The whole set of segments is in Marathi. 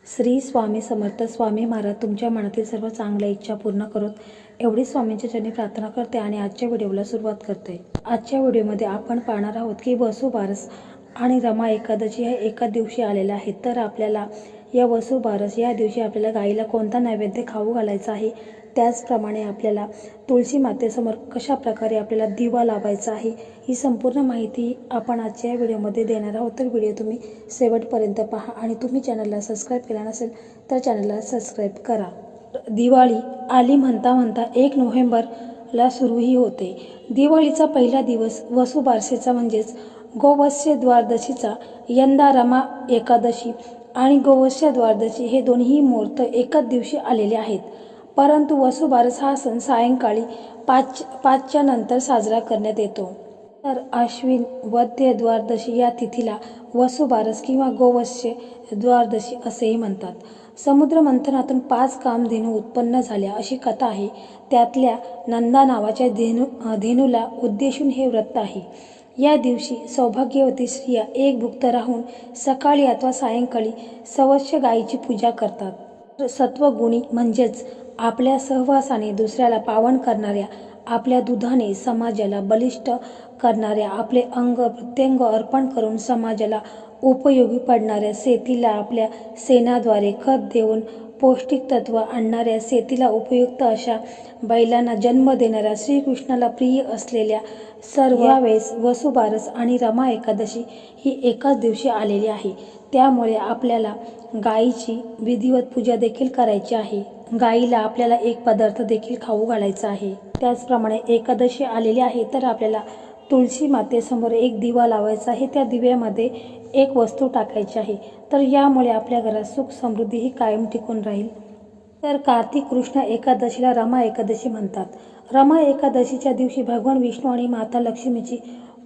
श्री स्वामी समर्थ. स्वामी महाराज तुमच्या मनातील सर्व चांगल्या इच्छा पूर्ण करोत एवढी स्वामींच्या चरणी प्रार्थना करते आणि आजच्या व्हिडिओला सुरुवात करते. आजच्या व्हिडिओमध्ये आपण पाहणार आहोत की वसुबारस आणि रमा एकादशी हे एकाच दिवशी आलेले आहेत. तर आपल्याला या वसुबारस या दिवशी आपल्याला गाईला कोणता नैवेद्य खाऊ घालायचा आहे, त्याचप्रमाणे आपल्याला तुळशी मातेसमोर कशा प्रकारे आपल्याला दिवा लावायचा आहे, ही संपूर्ण माहिती आपण आजच्या या व्हिडिओमध्ये देणार आहोत. तर व्हिडिओ तुम्ही शेवटपर्यंत पहा आणि तुम्ही चॅनलला सबस्क्राईब केला नसेल तर चॅनलला सबस्क्राईब करा. दिवाळी आली म्हणता म्हणता 1 नोव्हेंबरला सुरूही होते. दिवाळीचा पहिला दिवस वसुबारसेचा म्हणजेच गोवत्स द्वादशीचा. यंदा रमा एकादशी आणि गोवत्स द्वादशी हे दोन्ही मुहूर्त एकाच दिवशी आलेले आहेत. परंतु वसुबारस हा सण सायंकाळी 5च्या नंतर साजरा करण्यात येतो. तर आश्विन वद्य द्वादशी या तिथीला वसुबारस किंवा गोवत्स द्वादशी असेही म्हणतात. समुद्र मंथनातून 5 कामधेनू उत्पन्न झाल्या अशी कथा आहे. त्यातल्या नंदा नावाच्या धेनूला उद्देशून हे व्रत आहे. या दिवशी सौभाग्यवती स्त्रिया एक भुक्त राहून सकाळी अथवा सायंकाळी सवस्य गायीची पूजा करतात. सत्वगुणी म्हणजेच आपल्या सहवासाने दुसऱ्याला पावन करणाऱ्या, आपल्या दुधाने समाजाला बलिष्ठ करणाऱ्या, आपले अंग प्रत्यंग अर्पण करून समाजाला उपयोगी पडणाऱ्या, शेतीला आपल्या शेणाद्वारे खत देऊन पौष्टिक तत्व आणणाऱ्या, शेतीला उपयुक्त अशा बैलांना जन्म देणाऱ्या, श्रीकृष्णाला प्रिय असलेल्या सर्व यावेळेस वसुबारस आणि रमा एकादशी ही एकाच दिवशी आलेली आहे. त्यामुळे आपल्याला गायीची विधिवत पूजा देखील करायची आहे. गायीला आपल्याला एक पदार्थ देखील खाऊ घालायचा आहे. त्याचप्रमाणे एकादशी आलेली आहे तर आपल्याला तुळशी मातेसमोर एक दिवा लावायचा आहे. त्या दिव्यामध्ये एक वस्तू टाकायची आहे. तर यामुळे आपल्या घरात सुख समृद्धी ही कायम टिकून राहील. तर कार्तिक कृष्ण एकादशीला रमा एकादशी म्हणतात. रमा एकादशीच्या दिवशी भगवान विष्णू आणि माता लक्ष्मीची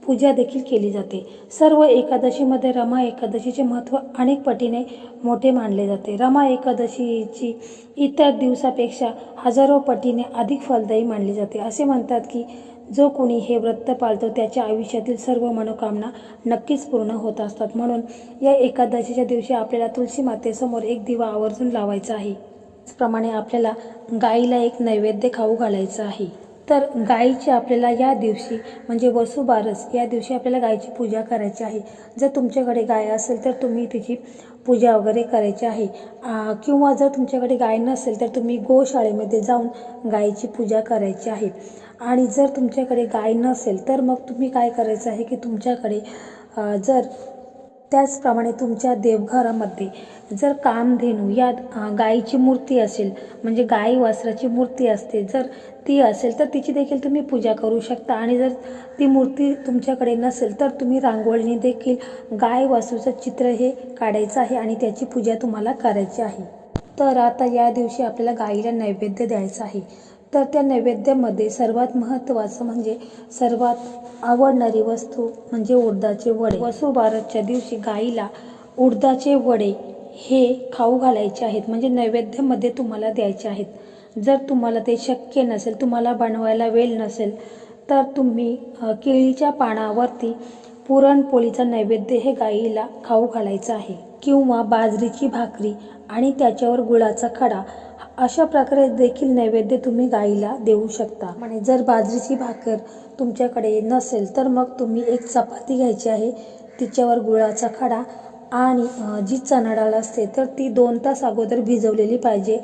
पूजा देखील केली जाते. सर्व एकादशीमध्ये रमा एकादशीचे महत्त्व अनेक पटीने मोठे मानले जाते. रमा एकादशीची इतर दिवसापेक्षा हजारो पटीने अधिक फलदायी मानली जाते. असे म्हणतात की जो कोणी हे व्रत पाळतो त्याच्या आयुष्यातील सर्व मनोकामना नक्कीच पूर्ण होत असतात. म्हणून या एकादशीच्या दिवशी आपल्याला तुळशी मातेसमोर एक दिवा आवर्जून लावायचा आहे. त्याचप्रमाणे आपल्याला गाईला एक नैवेद्य खाऊ घालायचा आहे. तर गाईची आपल्याला या दिवशी म्हणजे वसुबारस या दिवशी आपल्याला गायीची पूजा करायची आहे. जर तुमच्याकडे गाय असेल तर तुम्ही तिची पूजा वगैरे करायची आहे, किंवा जर तुमच्याकडे गाय नसेल तर तुम्ही गोशाळेमध्ये जाऊन गायीची पूजा करायची आहे. आणि जर तुमच्याकडे गाय नसेल तर मग तुम्ही काय करायचं आहे की तुमच्याकडे जर त्याचप्रमाणे तुमच्या देवघरामध्ये जर कामधेनू या गायीची मूर्ती असेल, म्हणजे गाई वासराची मूर्ती असते, जर ती असेल तर तिची देखील तुम्ही पूजा करू शकता. आणि जर ती मूर्ती तुमच्याकडे नसेल तर तुम्ही रांगोळीने देखील गाय वासरूचं चित्र हे काढायचं आहे आणि त्याची पूजा तुम्हाला करायची आहे. तर आता या दिवशी आपल्याला गाईला नैवेद्य द्यायचा आहे. तर त्या नैवेद्यामध्ये सर्वात महत्त्वाचं म्हणजे सर्वात आवडणारी वस्तू म्हणजे उडदाचे वडे. वसुबारसच्या दिवशी गाईला उडदाचे वडे हे खाऊ घालायचे आहेत, म्हणजे नैवेद्यामध्ये तुम्हाला द्यायचे आहेत. जर तुम्हाला ते शक्य नसेल, तुम्हाला बनवायला वेळ नसेल तर तुम्ही केळीच्या पानावरती पुरणपोळीचा नैवेद्य हे गाईला खाऊ घालायचं आहे, किंवा बाजरीची भाकरी आणि त्याच्यावर गुळाचा खडा अशा प्रकारे देखील नैवेद्य तुम्ही गाईला देऊ शकता. म्हणजे जर बाजरीची भाकर तुमच्याकडे नसेल तर मग तुम्ही एक चपाती घ्यायची आहे, तिच्यावर गुळाचा खडा आणि जी चणा डाळ असते तर ती 2 तास अगोदर भिजवलेली पाहिजे.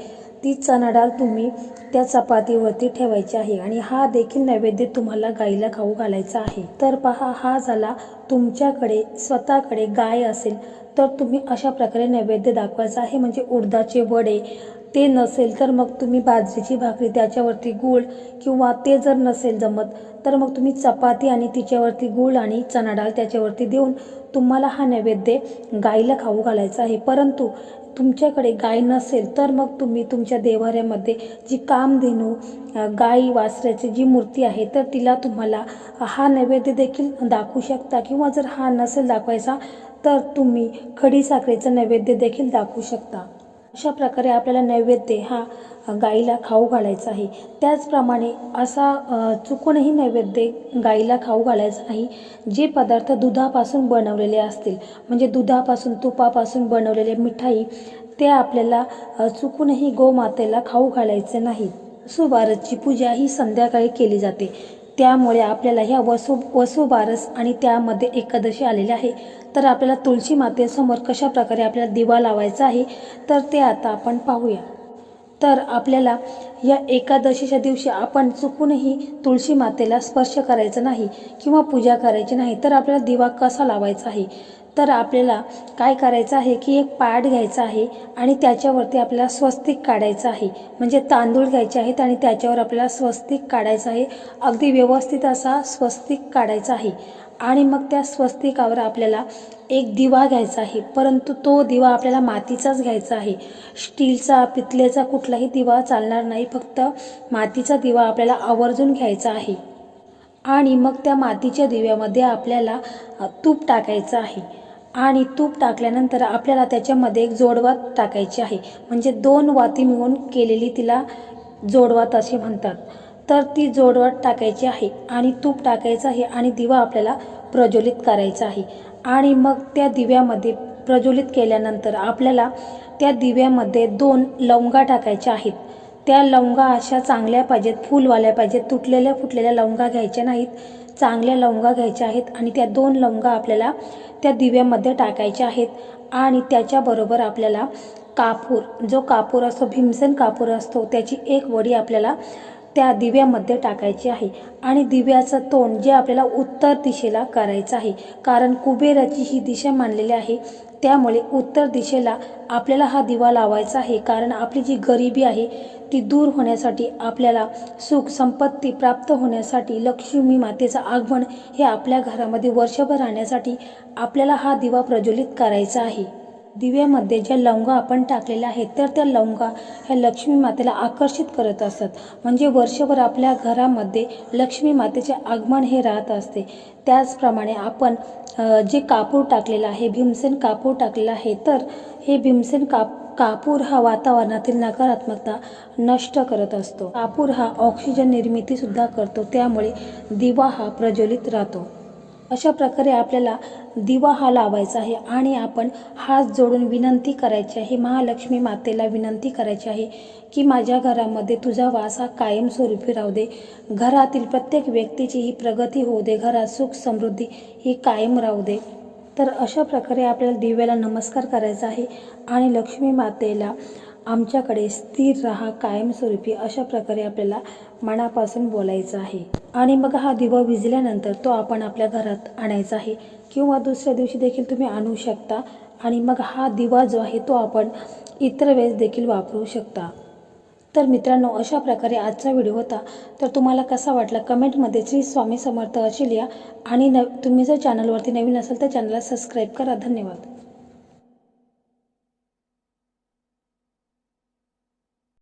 ती चणा डाळ तुम्ही त्या चपातीवरती ठेवायची आहे आणि हा देखील नैवेद्य तुम्हाला गाईला खाऊ घालायचा आहे. तर पहा, हा झाला तुमच्याकडे स्वतःकडे गाय असेल तर तुम्ही अशा प्रकारे नैवेद्य दाखवायचा आहे, म्हणजे उडदाचे वडे. ते नसेल तर मग तुम्ही बाजरीची भाकरी त्याच्यावरती गूळ, किंवा ते जर नसेल जमत तर मग तुम्ही चपाती आणि तिच्यावरती गूळ आणि चणा डाळ त्याच्यावरती देऊन तुम्हाला हा नैवेद्य गाईला खाऊ घालायचा आहे. परंतु तुमच्याकडे गाय नसेल तर मग तुम्ही तुमच्या देवाऱ्यामध्ये जी कामधेनू गाई वासराची जी मूर्ती आहे तर तिला तुम्हाला हा नैवेद्य देखील दाखवू शकता, किंवा जर हा नसेल दाखवायचा तर तुम्ही खडीसाखरेचं नैवेद्य देखील दाखवू शकता. अशा प्रकारे आपल्याला नैवेद्य हा गाईला खाऊ घालायचा आहे. त्याचप्रमाणे असा चुकूनही नैवेद्य गाईला खाऊ घालायचा नाही जे पदार्थ दुधापासून बनवलेले असतील, म्हणजे दुधापासून तुपापासून बनवलेले मिठाई ते आपल्याला चुकूनही गोमातेला खाऊ घालायचे नाही. वसुबारसची पूजा ही संध्याकाळी केली जाते. त्यामुळे आपल्याला ह्या वसुबारस आणि त्यामध्ये एकादशी आलेली आहे. तर आपल्याला तुळशी मातेसमोर कशा प्रकारे आपल्याला दिवा लावायचा आहे तर ते आता आपण पाहूया. तर आपल्याला या एकादशीच्या दिवशी आपण चुकूनही तुळशी मातेला स्पर्श करायचा नाही किंवा पूजा करायची नाही. तर आपल्याला दिवा कसा लावायचा आहे तर आपल्याला काय करायचं आहे की एक पाट घ्यायचा आहे आणि त्याच्यावरती आपल्याला स्वस्तिक काढायचं आहे. म्हणजे तांदूळ घ्यायचे आहेत आणि त्याच्यावर आपल्याला स्वस्तिक काढायचं आहे. अगदी व्यवस्थित असा स्वस्तिक काढायचा आहे आणि मग त्या स्वस्तिकावर आपल्याला एक दिवा घ्यायचा आहे. परंतु तो दिवा आपल्याला मातीचाच घ्यायचा आहे. स्टीलचा पितळेचा कुठलाही दिवा चालणार नाही. फक्त मातीचा दिवा आपल्याला आवर्जून घ्यायचा आहे. आणि मग त्या मातीच्या दिव्यामध्ये आपल्याला तूप टाकायचं आहे आणि तूप टाकल्यानंतर आपल्याला त्याच्यामध्ये एक जोडवात टाकायची आहे. म्हणजे 2 वाती मिळून केलेली तिला जोडवात असे म्हणतात. तर ती जोडवात टाकायची आहे आणि तूप टाकायचं आहे आणि दिवा आपल्याला प्रज्वलित करायचा आहे. आणि मग त्या दिव्यामध्ये प्रज्वलित केल्यानंतर आपल्याला त्या दिव्यामध्ये 2 लवंगा टाकायच्या आहेत. त्या लवंगा अशा चांगल्या पाहिजेत, फुलवाल्या पाहिजेत, तुटलेल्या फुटलेल्या लवंगा घ्यायच्या नाहीत, चांगल्या लवंगा घ्यायच्या आहेत. आणि त्या 2 लवंगा आपल्याला त्या दिव्यामध्ये टाकायच्या आहेत. आणि त्याच्याबरोबर आपल्याला कापूर, जो कापूर असतो भीमसेन कापूर असतो, त्याची एक वडी आपल्याला त्या दिव्यामध्ये टाकायची आहे. आणि दिव्याचं तोंड जे आपल्याला उत्तर दिशेला करायचं आहे. कारण कुबेराची ही दिशा मानलेली आहे. त्यामुळे उत्तर दिशेला आपल्याला हा दिवा लावायचा आहे. कारण आपली जी गरिबी आहे ती दूर होण्यासाठी, आपल्याला सुख संपत्ती प्राप्त होण्यासाठी, लक्ष्मी मातेचं आगमन हे आपल्या घरामध्ये वर्षभर राहण्यासाठी आपल्याला हा दिवा प्रज्वलित करायचा आहे. दिव्यामध्ये ज्या लवंगा आपण टाकलेल्या आहेत तर त्या लवंगा ह्या लक्ष्मी मातेला आकर्षित करत असतात. म्हणजे वर्षभर आपल्या घरामध्ये लक्ष्मी मातेचे आगमन हे राहत असते. त्याचप्रमाणे आपण जे कापूर टाकलेलं आहे, भीमसेन कापूर टाकलेलं आहे, तर हे भीमसेन कापूर हा वातावरणातील नकारात्मकता नष्ट करत असतो. कापूर हा ऑक्सिजन निर्मिती सुद्धा करतो. त्यामुळे दिवा हा प्रज्वलित राहतो. अशा प्रकारे आपल्याला दिवा हा लावायचा आहे आणि आपण हात जोडून विनंती करायची आहे. महालक्ष्मी मातेला विनंती करायची आहे की माझ्या घरामध्ये तुझा वास हा कायमस्वरूपी राहू दे. घरातील प्रत्येक व्यक्तीची ही प्रगती होऊ दे. घरात सुख समृद्धी ही कायम राहू दे. तर अशा प्रकारे आपल्याला दिव्याला नमस्कार करायचा आहे आणि लक्ष्मी मातेला आमच्याकडे स्थिर राहा कायमस्वरूपी अशा प्रकारे आपल्याला मनापासून बोलायचं आहे. आणि मग हा दिवा विझल्यानंतर तो आपण आपल्या घरात आणायचा आहे किंवा दुसऱ्या दिवशी देखील तुम्ही आणू शकता. आणि मग हा दिवा जो आहे तो आपण इतर वेळेस देखील वापरू शकता. तर मित्रांनो, अशा प्रकारे आजचा व्हिडिओ होता. तर तुम्हाला कसा वाटला कमेंटमध्ये श्री स्वामी समर्थ असे लिहा. आणि तुम्ही जर चॅनलवरती नवीन असाल तर चॅनलला सबस्क्राईब करा. धन्यवाद.